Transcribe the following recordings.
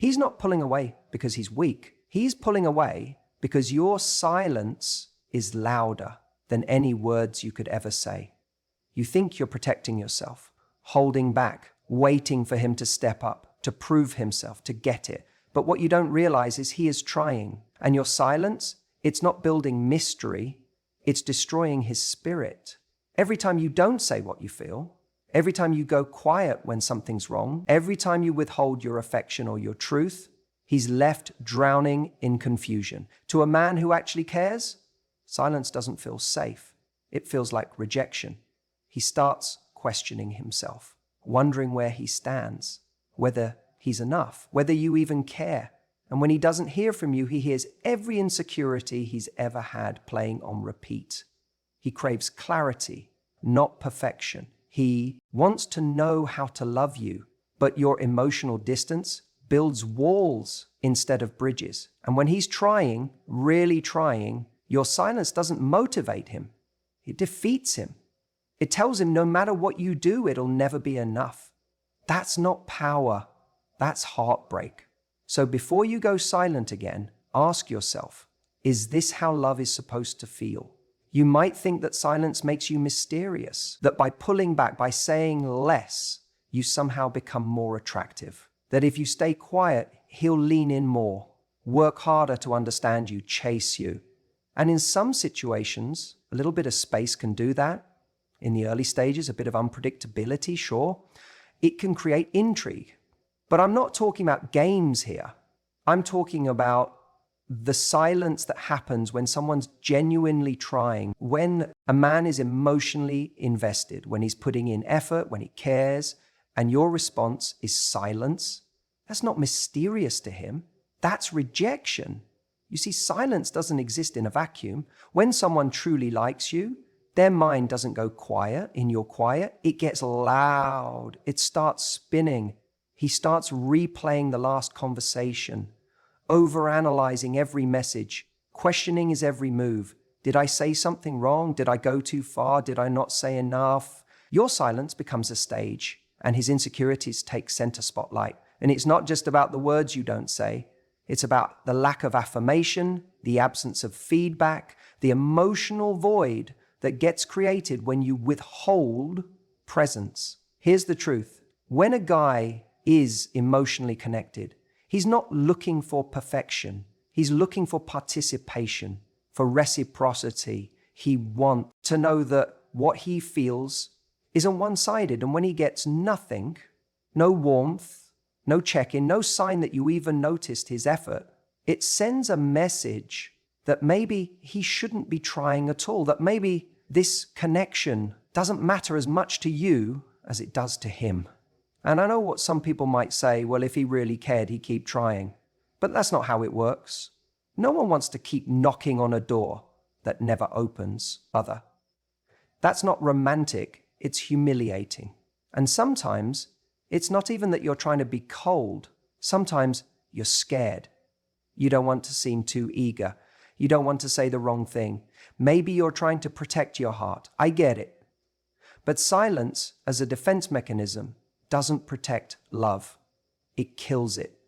He's not pulling away because he's weak. He's pulling away because your silence is louder than any words you could ever say. You think you're protecting yourself, holding back, waiting for him to step up, to prove himself, to get it. But what you don't realize is he is trying. And your silence, it's not building mystery, it's destroying his spirit. Every time you don't say what you feel, every time you go quiet when something's wrong, every time you withhold your affection or your truth, he's left drowning in confusion. To a man who actually cares, silence doesn't feel safe. It feels like rejection. He starts questioning himself, wondering where he stands, whether he's enough, whether you even care. And when he doesn't hear from you, he hears every insecurity he's ever had playing on repeat. He craves clarity, not perfection. He wants to know how to love you, but your emotional distance builds walls instead of bridges. And when he's trying, really trying, your silence doesn't motivate him. It defeats him. It tells him no matter what you do, it'll never be enough. That's not power. That's heartbreak. So before you go silent again, ask yourself, is this how love is supposed to feel? You might think that silence makes you mysterious, that by pulling back, by saying less, you somehow become more attractive. That if you stay quiet, he'll lean in more, work harder to understand you, chase you. And in some situations, a little bit of space can do that. In the early stages, a bit of unpredictability, sure. It can create intrigue. But I'm not talking about games here. I'm talking about the silence that happens when someone's genuinely trying, when a man is emotionally invested, when he's putting in effort, when he cares, and your response is silence. That's not mysterious to him. That's rejection. You see, silence doesn't exist in a vacuum. When someone truly likes you, their mind doesn't go quiet in your quiet. It gets loud. It starts spinning. He starts replaying the last conversation, overanalyzing every message, questioning his every move. Did I say something wrong? Did I go too far? Did I not say enough? Your silence becomes a stage, and his insecurities take center spotlight. And it's not just about the words you don't say. It's about the lack of affirmation, the absence of feedback, the emotional void that gets created when you withhold presence. Here's the truth. When a guy is emotionally connected, he's not looking for perfection. He's looking for participation, for reciprocity. He wants to know that what he feels isn't one-sided. And when he gets nothing, no warmth, no check-in, no sign that you even noticed his effort, it sends a message that maybe he shouldn't be trying at all, that maybe this connection doesn't matter as much to you as it does to him. And I know what some people might say, well, if he really cared, he'd keep trying. But that's not how it works. No one wants to keep knocking on a door that never opens, other. That's not romantic, it's humiliating. And sometimes it's not even that you're trying to be cold. Sometimes you're scared. You don't want to seem too eager. You don't want to say the wrong thing. Maybe you're trying to protect your heart. I get it. But silence as a defense mechanism doesn't protect love. It kills it.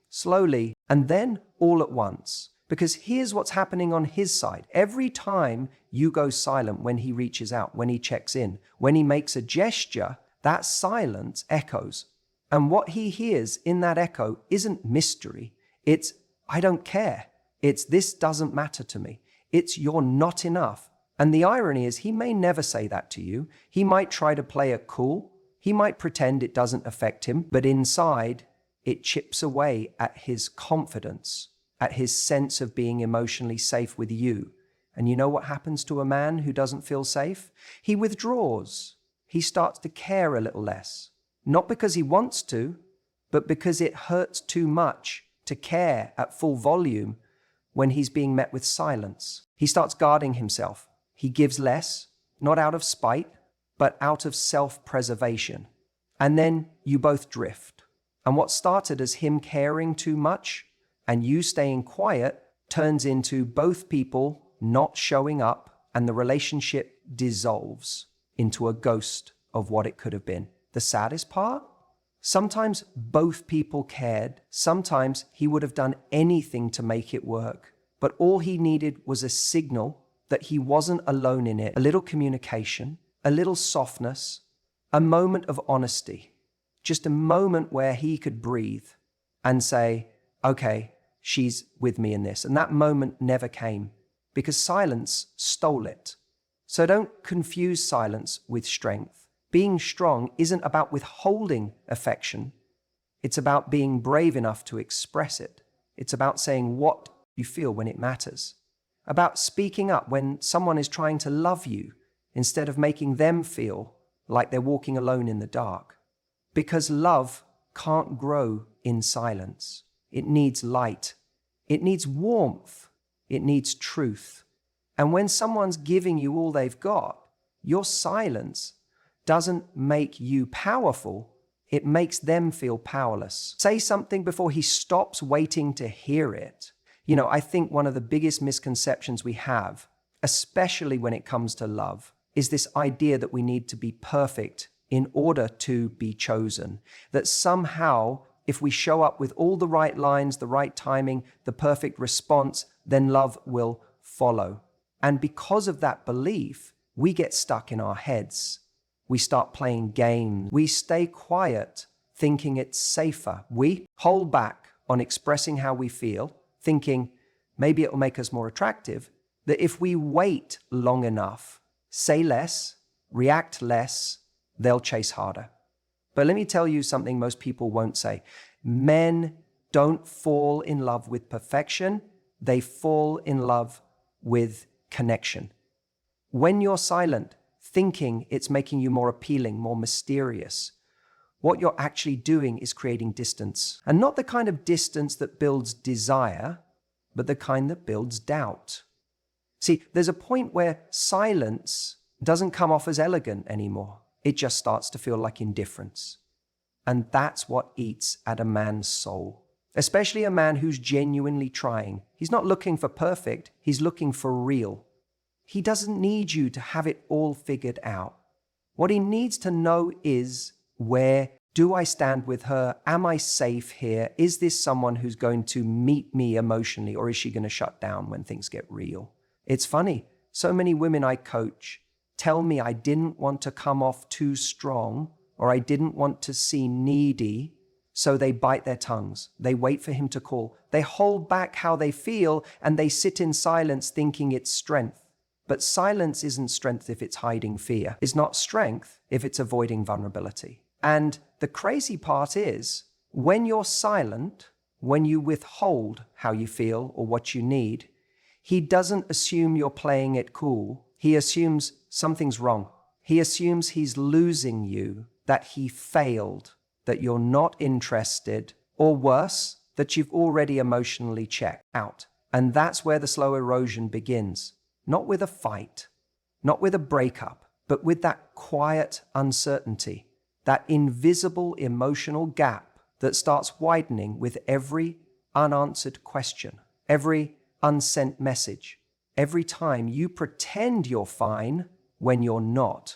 Slowly, and then all at once. Because here's what's happening on his side. Every time you go silent when he reaches out, when he checks in, when he makes a gesture, that silence echoes. And what he hears in that echo isn't mystery. It's, I don't care. It's, this doesn't matter to me. It's, you're not enough. And the irony is he may never say that to you. He might try to play it cool. He might pretend it doesn't affect him, but inside it chips away at his confidence, at his sense of being emotionally safe with you. And you know what happens to a man who doesn't feel safe? He withdraws. He starts to care a little less. Not because he wants to, but because it hurts too much to care at full volume when he's being met with silence. He starts guarding himself. He gives less, not out of spite, but out of self-preservation. And then you both drift. And what started as him caring too much and you staying quiet turns into both people not showing up, and the relationship dissolves into a ghost of what it could have been. The saddest part? Sometimes both people cared. Sometimes he would have done anything to make it work. But all he needed was a signal that he wasn't alone in it, a little communication, a little softness, a moment of honesty, just a moment where he could breathe and say, okay, she's with me in this. And that moment never came because silence stole it. So don't confuse silence with strength. Being strong isn't about withholding affection. It's about being brave enough to express it. It's about saying what you feel when it matters. About speaking up when someone is trying to love you instead of making them feel like they're walking alone in the dark. Because love can't grow in silence. It needs light. It needs warmth. It needs truth. And when someone's giving you all they've got, your silence doesn't make you powerful. It makes them feel powerless. Say something before he stops waiting to hear it. I think one of the biggest misconceptions we have, especially when it comes to love, is this idea that we need to be perfect in order to be chosen. That somehow, if we show up with all the right lines, the right timing, the perfect response, then love will follow. And because of that belief, we get stuck in our heads. We start playing games. We stay quiet, thinking it's safer. We hold back on expressing how we feel, thinking maybe it will make us more attractive, that if we wait long enough, say less, react less, they'll chase harder. But let me tell you something most people won't say. Men don't fall in love with perfection. They fall in love with connection. When you're silent, thinking it's making you more appealing, more mysterious, what you're actually doing is creating distance. And not the kind of distance that builds desire, but the kind that builds doubt. See, there's a point where silence doesn't come off as elegant anymore. It just starts to feel like indifference. And that's what eats at a man's soul, especially a man who's genuinely trying. He's not looking for perfect, he's looking for real. He doesn't need you to have it all figured out. What he needs to know is, where do I stand with her? Am I safe here? Is this someone who's going to meet me emotionally, or is she going to shut down when things get real? It's funny. So many women I coach tell me I didn't want to come off too strong, or I didn't want to seem needy, so they bite their tongues. They wait for him to call. They hold back how they feel, and they sit in silence thinking it's strength. But silence isn't strength if it's hiding fear. It's not strength if it's avoiding vulnerability. And the crazy part is, when you're silent, when you withhold how you feel or what you need, he doesn't assume you're playing it cool. He assumes something's wrong. He assumes he's losing you, that he failed, that you're not interested, or worse, that you've already emotionally checked out. And that's where the slow erosion begins. Not with a fight, not with a breakup, but with that quiet uncertainty, that invisible emotional gap that starts widening with every unanswered question, every unsent message, every time you pretend you're fine when you're not.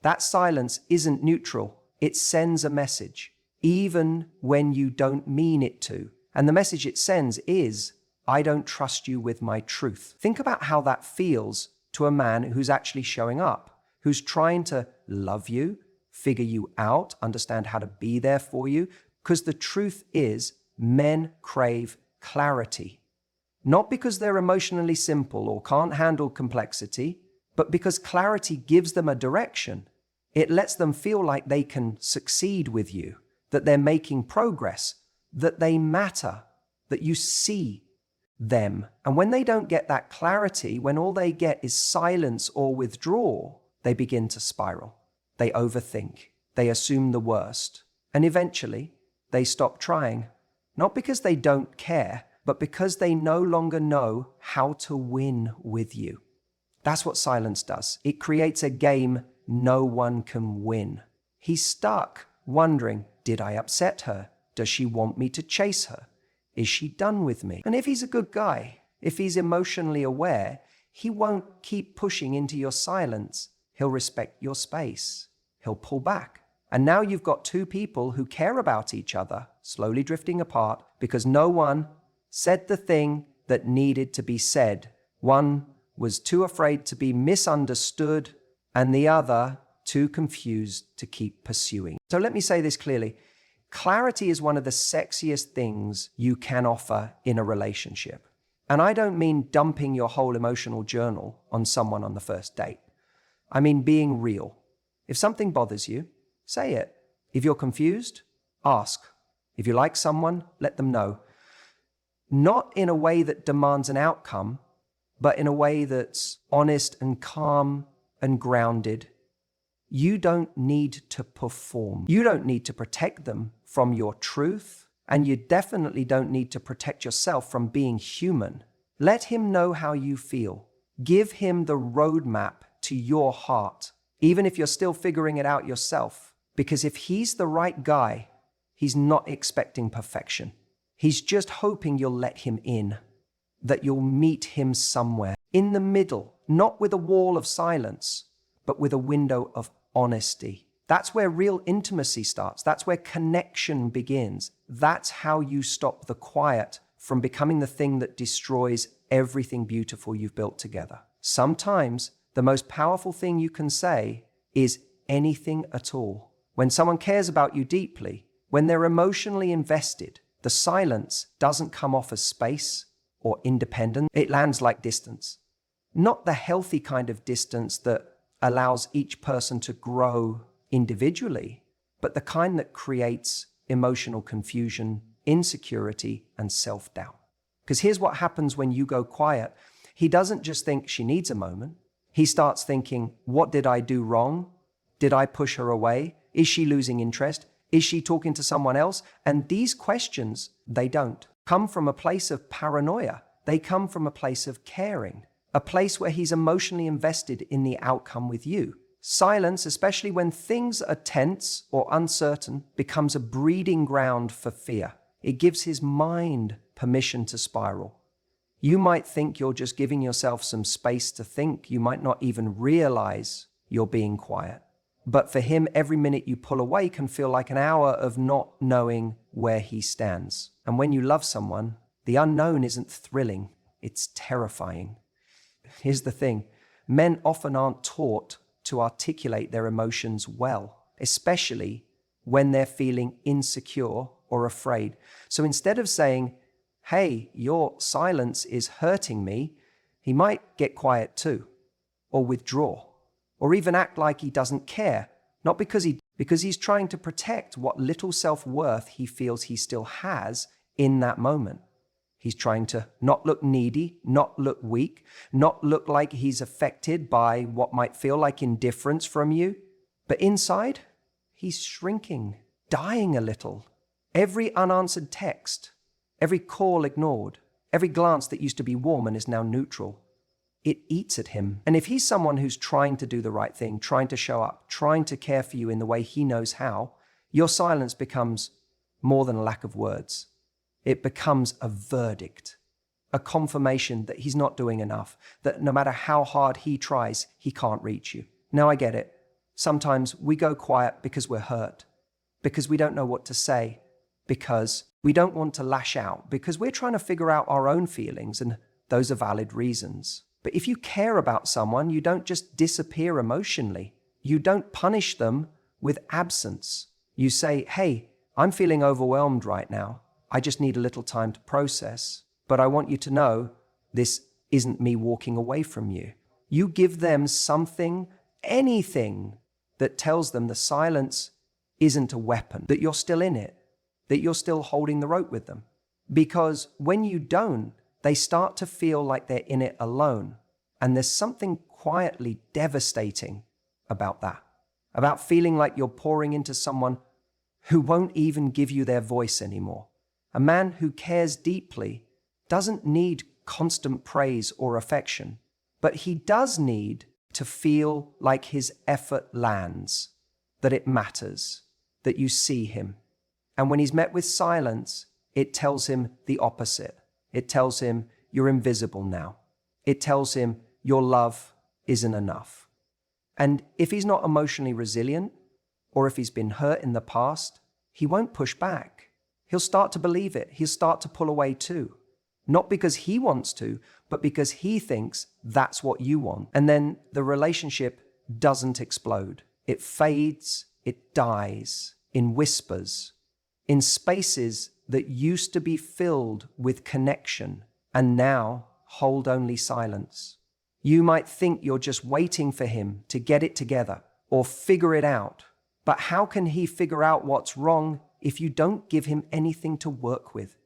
That silence isn't neutral. It sends a message, even when you don't mean it to. And the message it sends is, I don't trust you with my truth. Think about how that feels to a man who's actually showing up, who's trying to love you, figure you out, understand how to be there for you. Because the truth is, men crave clarity. Not because they're emotionally simple or can't handle complexity, but because clarity gives them a direction. It lets them feel like they can succeed with you, that they're making progress, that they matter, that you see them. And when they don't get that clarity, when all they get is silence or withdrawal, they begin to spiral. They overthink. They assume the worst. And eventually, they stop trying. Not because they don't care, but because they no longer know how to win with you. That's what silence does. It creates a game no one can win. He's stuck, wondering, did I upset her? Does she want me to chase her? Is she done with me? And if he's a good guy, if he's emotionally aware, he won't keep pushing into your silence. He'll respect your space. He'll pull back And now you've got two people who care about each other, slowly drifting apart because no one said the thing that needed to be said. One was too afraid to be misunderstood, and the other too confused to keep pursuing. So let me say this clearly. Clarity is one of the sexiest things you can offer in a relationship. And I don't mean dumping your whole emotional journal on someone on the first date. I mean being real. If something bothers you, say it. If you're confused, ask. If you like someone, let them know. Not in a way that demands an outcome, but in a way that's honest and calm and grounded. You don't need to perform. You don't need to protect them from your truth, and you definitely don't need to protect yourself from being human. Let him know how you feel. Give him the roadmap to your heart, even if you're still figuring it out yourself. Because if he's the right guy, he's not expecting perfection. He's just hoping you'll let him in, that you'll meet him somewhere in the middle, not with a wall of silence, but with a window of honesty. That's where real intimacy starts. That's where connection begins. That's how you stop the quiet from becoming the thing that destroys everything beautiful you've built together. Sometimes the most powerful thing you can say is anything at all. When someone cares about you deeply, when they're emotionally invested, the silence doesn't come off as space or independence. It lands like distance. Not the healthy kind of distance that allows each person to grow individually, but the kind that creates emotional confusion, insecurity, and self-doubt. Because here's what happens when you go quiet. He doesn't just think she needs a moment. He starts thinking, what did I do wrong? Did I push her away? Is she losing interest? Is she talking to someone else? And these questions, they don't come from a place of paranoia. They come from a place of caring, a place where he's emotionally invested in the outcome with you. Silence, especially when things are tense or uncertain, becomes a breeding ground for fear. It gives his mind permission to spiral. You might think you're just giving yourself some space to think. You might not even realize you're being quiet. But for him, every minute you pull away can feel like an hour of not knowing where he stands. And when you love someone, the unknown isn't thrilling, it's terrifying. Here's the thing, men often aren't taught to articulate their emotions well, especially when they're feeling insecure or afraid. So instead of saying, hey, your silence is hurting me, he might get quiet too, or withdraw, or even act like he doesn't care, not because he's trying to protect what little self-worth he feels he still has in that moment. He's trying to not look needy, not look weak, not look like he's affected by what might feel like indifference from you. But inside, he's shrinking, dying a little. Every unanswered text, every call ignored, every glance that used to be warm and is now neutral, it eats at him. And if he's someone who's trying to do the right thing, trying to show up, trying to care for you in the way he knows how, your silence becomes more than a lack of words. It becomes a verdict, a confirmation that he's not doing enough, that no matter how hard he tries, he can't reach you. Now I get it. Sometimes we go quiet because we're hurt, because we don't know what to say, because we don't want to lash out, because we're trying to figure out our own feelings, and those are valid reasons. But if you care about someone, you don't just disappear emotionally. You don't punish them with absence. You say, hey, I'm feeling overwhelmed right now. I just need a little time to process. But I want you to know this isn't me walking away from you. You give them something, anything that tells them the silence isn't a weapon, that you're still in it, that you're still holding the rope with them. Because when you don't, they start to feel like they're in it alone. And there's something quietly devastating about that, about feeling like you're pouring into someone who won't even give you their voice anymore. A man who cares deeply doesn't need constant praise or affection, but he does need to feel like his effort lands, that it matters, that you see him. And when he's met with silence, it tells him the opposite. It tells him you're invisible now. It tells him your love isn't enough. And if he's not emotionally resilient, or if he's been hurt in the past, he won't push back. He'll start to believe it. He'll start to pull away too. Not because he wants to, but because he thinks that's what you want. And then the relationship doesn't explode. It fades, it dies in whispers, in spaces that used to be filled with connection and now hold only silence. You might think you're just waiting for him to get it together or figure it out. But how can he figure out what's wrong if you don't give him anything to work with?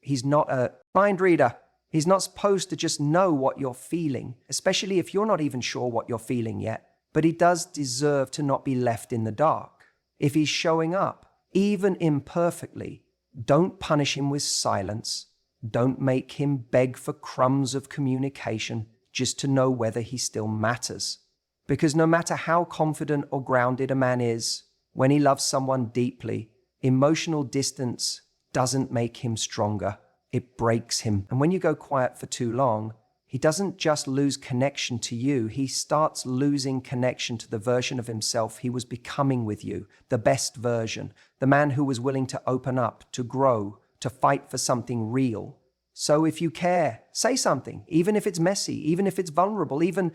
He's not a mind reader. He's not supposed to just know what you're feeling, especially if you're not even sure what you're feeling yet. But he does deserve to not be left in the dark. If he's showing up, even imperfectly, don't punish him with silence. Don't make him beg for crumbs of communication just to know whether he still matters. Because no matter how confident or grounded a man is, when he loves someone deeply, emotional distance doesn't make him stronger. It breaks him. And when you go quiet for too long, he doesn't just lose connection to you, he starts losing connection to the version of himself he was becoming with you, the best version, the man who was willing to open up, to grow, to fight for something real. So if you care, say something, even if it's messy, even if it's vulnerable, even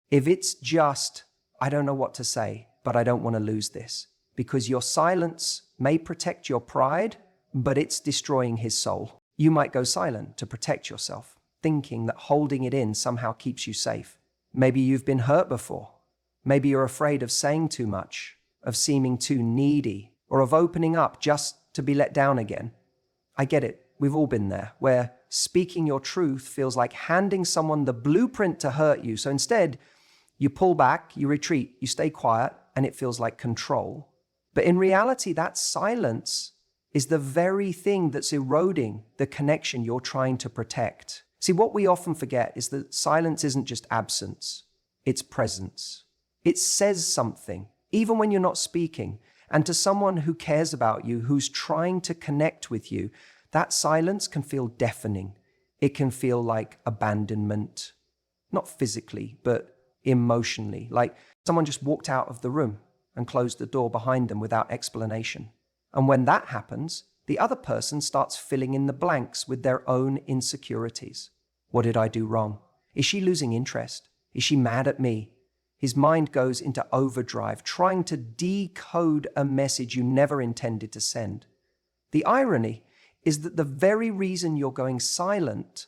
if it's just, I don't know what to say, but I don't want to lose this. Because your silence may protect your pride, but it's destroying his soul. You might go silent to protect yourself, thinking that holding it in somehow keeps you safe. Maybe you've been hurt before. Maybe you're afraid of saying too much, of seeming too needy, or of opening up just to be let down again. I get it. We've all been there, where speaking your truth feels like handing someone the blueprint to hurt you. So instead, you pull back, you retreat, you stay quiet, and it feels like control. But in reality, that silence is the very thing that's eroding the connection you're trying to protect. See, what we often forget is that silence isn't just absence, it's presence. It says something, even when you're not speaking. And to someone who cares about you, who's trying to connect with you, that silence can feel deafening. It can feel like abandonment, not physically, but emotionally, like someone just walked out of the room and closed the door behind them without explanation. And when that happens, the other person starts filling in the blanks with their own insecurities. What did I do wrong? Is she losing interest? Is she mad at me? His mind goes into overdrive, trying to decode a message you never intended to send. The irony is that the very reason you're going silent,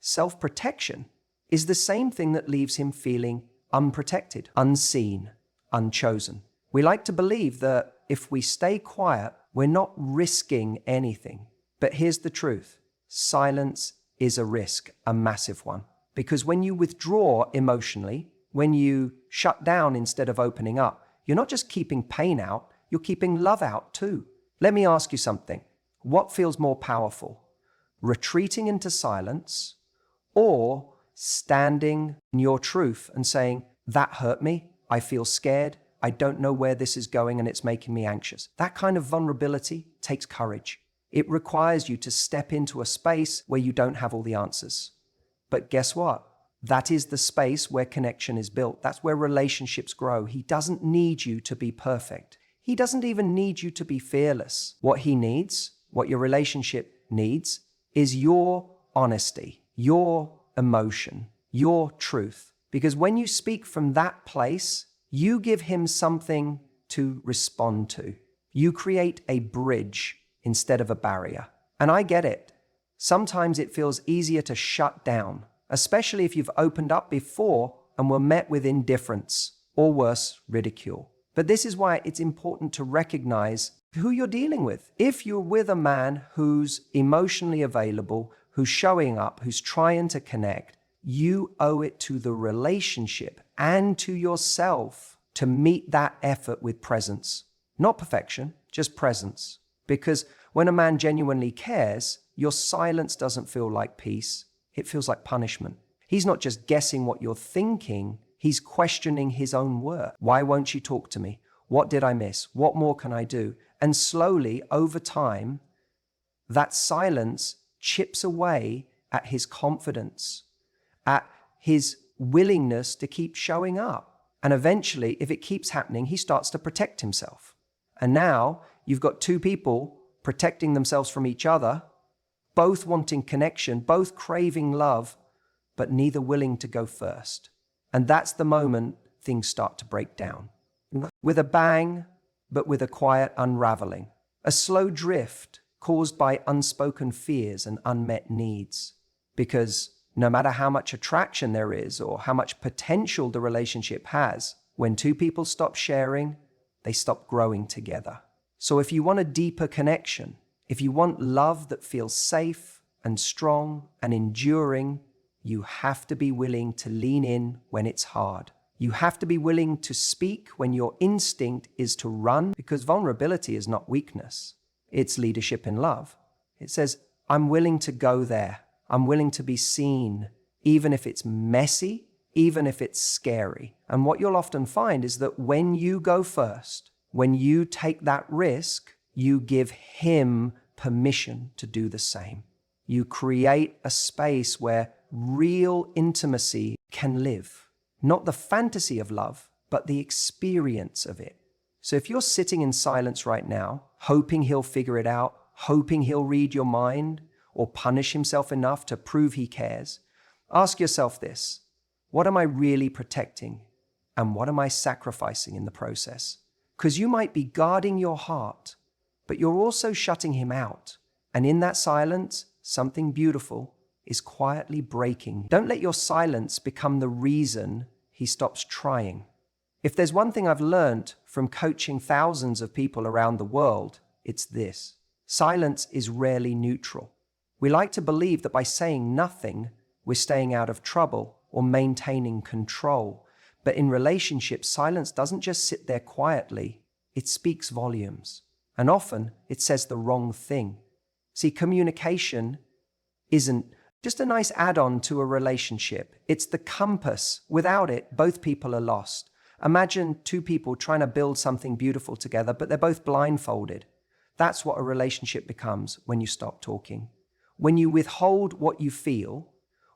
self-protection, is the same thing that leaves him feeling unprotected, unseen, unchosen. We like to believe that if we stay quiet, we're not risking anything. But here's the truth. Silence is a risk, a massive one. Because when you withdraw emotionally, when you shut down instead of opening up, you're not just keeping pain out, you're keeping love out too. Let me ask you something. What feels more powerful? Retreating into silence or standing in your truth and saying, that hurt me, I feel scared, I don't know where this is going and it's making me anxious. That kind of vulnerability takes courage. It requires you to step into a space where you don't have all the answers. But guess what? That is the space where connection is built. That's where relationships grow. He doesn't need you to be perfect. He doesn't even need you to be fearless. What he needs, what your relationship needs, is your honesty, your emotion, your truth. Because when you speak from that place, you give him something to respond to. You create a bridge instead of a barrier. And I get it. Sometimes it feels easier to shut down, especially if you've opened up before and were met with indifference, or worse, ridicule. But this is why it's important to recognize who you're dealing with. If you're with a man who's emotionally available, who's showing up, who's trying to connect, you owe it to the relationship and to yourself to meet that effort with presence. Not perfection, just presence. Because when a man genuinely cares, your silence doesn't feel like peace. It feels like punishment. He's not just guessing what you're thinking, he's questioning his own worth. Why won't you talk to me? What did I miss? What more can I do? And slowly, over time, that silence chips away at his confidence, at his willingness to keep showing up. And eventually, if it keeps happening, he starts to protect himself. And now you've got two people protecting themselves from each other, both wanting connection, both craving love, but neither willing to go first. And that's the moment things start to break down. With a bang, but with a quiet unraveling. A slow drift caused by unspoken fears and unmet needs. Because no matter how much attraction there is or how much potential the relationship has, when two people stop sharing, they stop growing together. So if you want a deeper connection, if you want love that feels safe and strong and enduring, you have to be willing to lean in when it's hard. You have to be willing to speak when your instinct is to run, because vulnerability is not weakness. It's leadership in love. It says, I'm willing to go there. I'm willing to be seen, even if it's messy, even if it's scary. And what you'll often find is that when you go first, when you take that risk, you give him permission to do the same. You create a space where real intimacy can live. Not the fantasy of love, but the experience of it. So if you're sitting in silence right now, hoping he'll figure it out, hoping he'll read your mind, or punish himself enough to prove he cares, ask yourself this: what am I really protecting? And what am I sacrificing in the process? Because you might be guarding your heart, but you're also shutting him out. And in that silence, something beautiful is quietly breaking. Don't let your silence become the reason he stops trying. If there's one thing I've learned from coaching thousands of people around the world, it's this: silence is rarely neutral. We like to believe that by saying nothing, we're staying out of trouble or maintaining control. But in relationships, silence doesn't just sit there quietly, it speaks volumes. And often it says the wrong thing. See, communication isn't just a nice add-on to a relationship. It's the compass. Without it, both people are lost. Imagine two people trying to build something beautiful together, but they're both blindfolded. That's what a relationship becomes when you stop talking. When you withhold what you feel,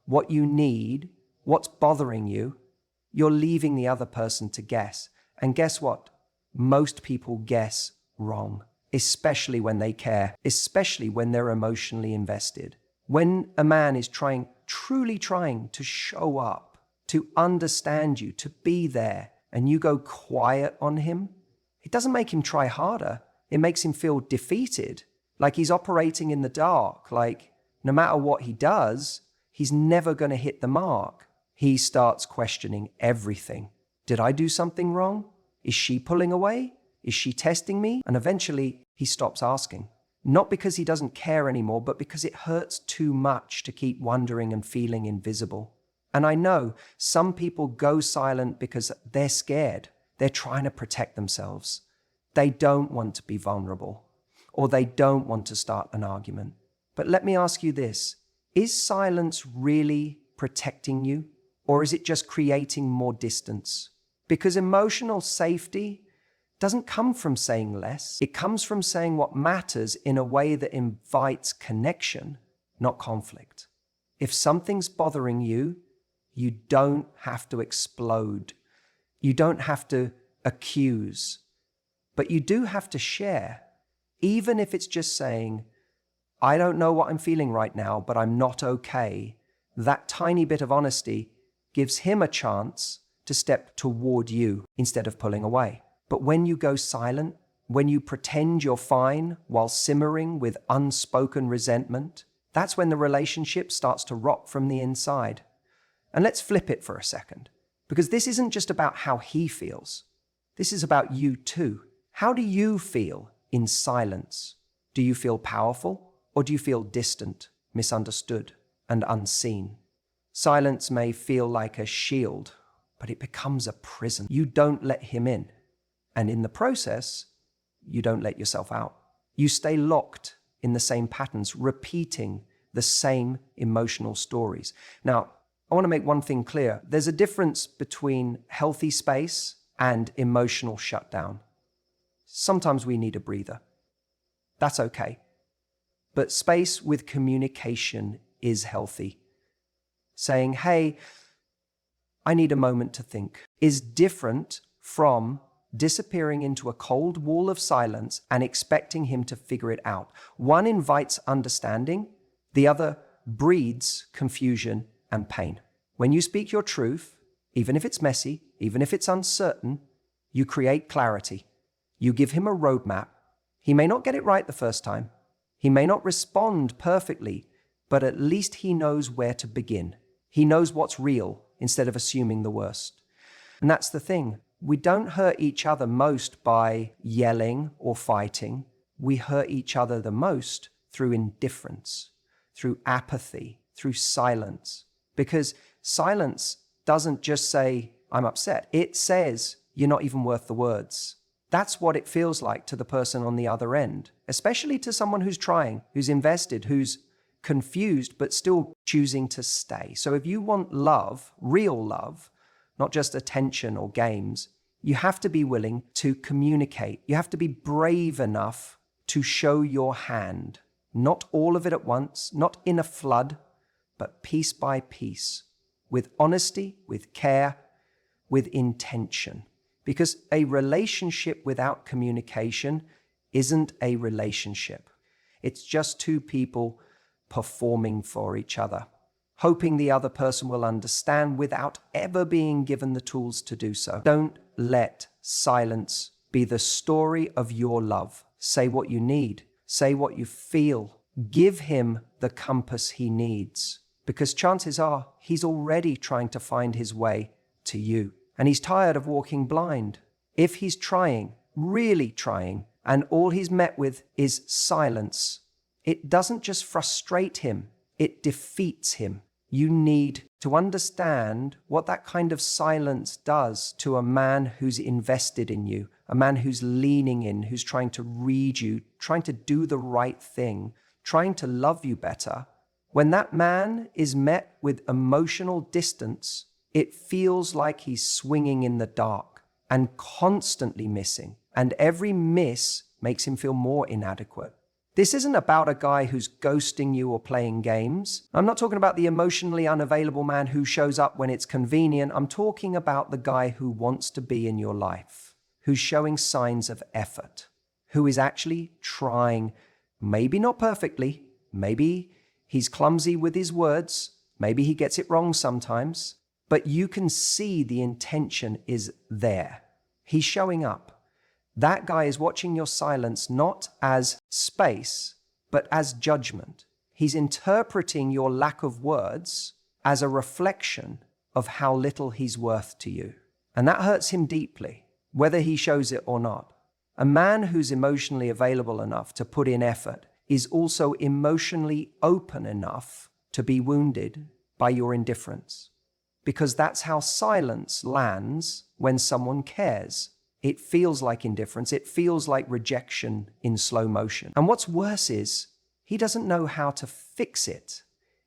what you need, what's bothering you, you're leaving the other person to guess. And guess what? Most people guess wrong, especially when they care, especially when they're emotionally invested. When a man is truly trying to show up, to understand you, to be there, and you go quiet on him, it doesn't make him try harder. It makes him feel defeated, like he's operating in the dark, like no matter what he does, he's never going to hit the mark. He starts questioning everything. Did I do something wrong? Is she pulling away? Is she testing me? And eventually he stops asking. Not because he doesn't care anymore, but because it hurts too much to keep wondering and feeling invisible. And I know some people go silent because they're scared. They're trying to protect themselves. They don't want to be vulnerable, or they don't want to start an argument. But let me ask you this: is silence really protecting you, or is it just creating more distance? Because emotional safety doesn't come from saying less. It comes from saying what matters in a way that invites connection, not conflict. If something's bothering you, you don't have to explode. You don't have to accuse. But you do have to share, even if it's just saying, I don't know what I'm feeling right now, but I'm not okay. That tiny bit of honesty gives him a chance to step toward you instead of pulling away. But when you go silent, when you pretend you're fine while simmering with unspoken resentment, that's when the relationship starts to rot from the inside. And let's flip it for a second, because this isn't just about how he feels. This is about you too. How do you feel in silence? Do you feel powerful? Or do you feel distant, misunderstood, and unseen? Silence may feel like a shield, but it becomes a prison. You don't let him in. And in the process, you don't let yourself out. You stay locked in the same patterns, repeating the same emotional stories. Now, I want to make one thing clear. There's a difference between healthy space and emotional shutdown. Sometimes we need a breather. That's okay. But space with communication is healthy. Saying, hey, I need a moment to think, is different from disappearing into a cold wall of silence and expecting him to figure it out. One invites understanding, the other breeds confusion and pain. When you speak your truth, even if it's messy, even if it's uncertain, you create clarity. You give him a roadmap. He may not get it right the first time. He may not respond perfectly, but at least he knows where to begin. He knows what's real instead of assuming the worst. And that's the thing. We don't hurt each other most by yelling or fighting. We hurt each other the most through indifference, through apathy, through silence. Because silence doesn't just say, I'm upset. It says, you're not even worth the words. That's what it feels like to the person on the other end, especially to someone who's trying, who's invested, who's confused, but still choosing to stay. So if you want love, real love, not just attention or games, you have to be willing to communicate. You have to be brave enough to show your hand. Not all of it at once, not in a flood, but piece by piece, with honesty, with care, with intention. Because a relationship without communication isn't a relationship. It's just two people performing for each other, hoping the other person will understand without ever being given the tools to do so. Don't let silence be the story of your love. Say what you need. Say what you feel. Give him the compass he needs, because chances are he's already trying to find his way to you. And he's tired of walking blind. If he's trying, really trying, and all he's met with is silence, it doesn't just frustrate him, it defeats him. You need to understand what that kind of silence does to a man who's invested in you, a man who's leaning in, who's trying to read you, trying to do the right thing, trying to love you better. When that man is met with emotional distance, it feels like he's swinging in the dark and constantly missing. And every miss makes him feel more inadequate. This isn't about a guy who's ghosting you or playing games. I'm not talking about the emotionally unavailable man who shows up when it's convenient. I'm talking about the guy who wants to be in your life, who's showing signs of effort, who is actually trying, maybe not perfectly, maybe he's clumsy with his words, maybe he gets it wrong sometimes, but you can see the intention is there. He's showing up. That guy is watching your silence not as space, but as judgment. He's interpreting your lack of words as a reflection of how little he's worth to you. And that hurts him deeply, whether he shows it or not. A man who's emotionally available enough to put in effort is also emotionally open enough to be wounded by your indifference. Because that's how silence lands when someone cares. It feels like indifference. It feels like rejection in slow motion. And what's worse is he doesn't know how to fix it.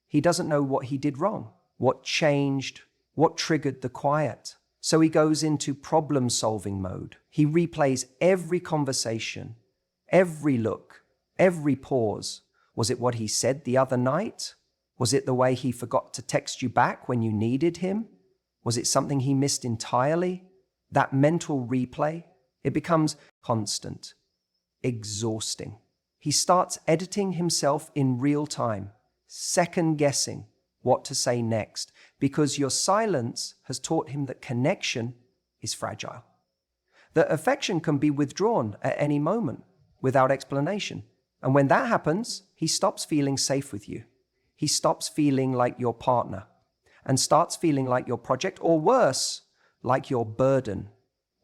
He doesn't know what he did wrong, what changed, what triggered the quiet. So he goes into problem-solving mode. He replays every conversation, every look, every pause. Was it what he said the other night? Was it the way he forgot to text you back when you needed him? Was it something he missed entirely? That mental replay, it becomes constant, exhausting. He starts editing himself in real time, second-guessing what to say next, because your silence has taught him that connection is fragile. That affection can be withdrawn at any moment without explanation. And when that happens, he stops feeling safe with you. He stops feeling like your partner and starts feeling like your project, or worse, like your burden.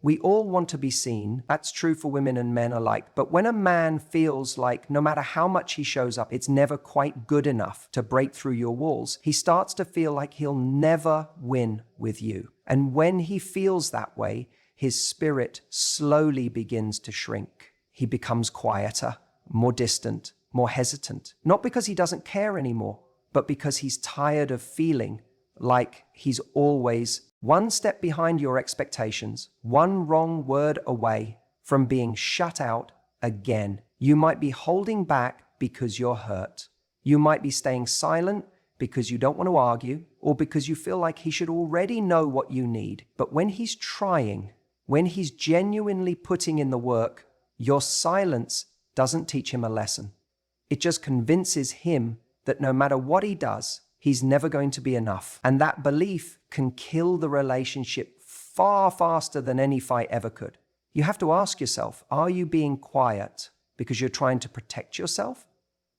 We all want to be seen. That's true for women and men alike. But when a man feels like no matter how much he shows up, it's never quite good enough to break through your walls, he starts to feel like he'll never win with you. And when he feels that way, his spirit slowly begins to shrink. He becomes quieter, more distant, more hesitant. Not because he doesn't care anymore, but because he's tired of feeling like he's always one step behind your expectations, one wrong word away from being shut out again. You might be holding back because you're hurt. You might be staying silent because you don't want to argue or because you feel like he should already know what you need. But when he's trying, when he's genuinely putting in the work, your silence doesn't teach him a lesson. It just convinces him that no matter what he does, he's never going to be enough. And that belief can kill the relationship far faster than any fight ever could. You have to ask yourself, are you being quiet because you're trying to protect yourself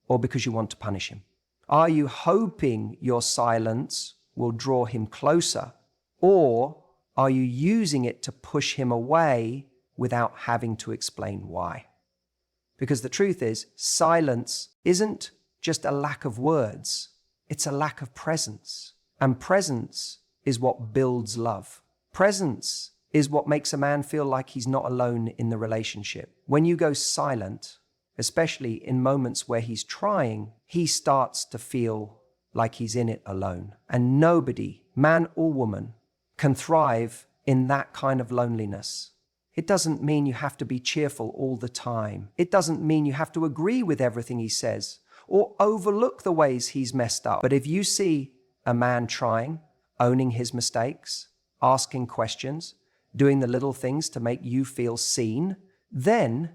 or because you want to punish him? Are you hoping your silence will draw him closer, or are you using it to push him away without having to explain why? Because the truth is, silence isn't just a lack of words, it's a lack of presence. And presence is what builds love. Presence is what makes a man feel like he's not alone in the relationship. When you go silent, especially in moments where he's trying, he starts to feel like he's in it alone. And nobody, man or woman, can thrive in that kind of loneliness. It doesn't mean you have to be cheerful all the time. It doesn't mean you have to agree with everything he says or overlook the ways he's messed up. But if you see a man trying, owning his mistakes, asking questions, doing the little things to make you feel seen, then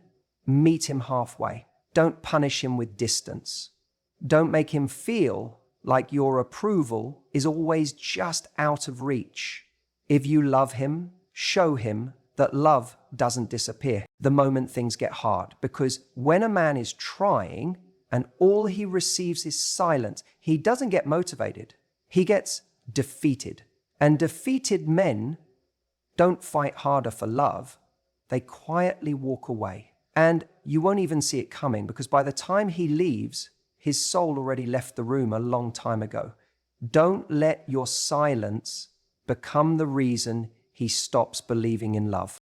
meet him halfway. Don't punish him with distance. Don't make him feel like your approval is always just out of reach. If you love him, show him that love doesn't disappear the moment things get hard. Because when a man is trying and all he receives is silence, he doesn't get motivated. He gets defeated. And defeated men don't fight harder for love. They quietly walk away. And you won't even see it coming, because by the time he leaves, his soul already left the room a long time ago. Don't let your silence become the reason he stops believing in love.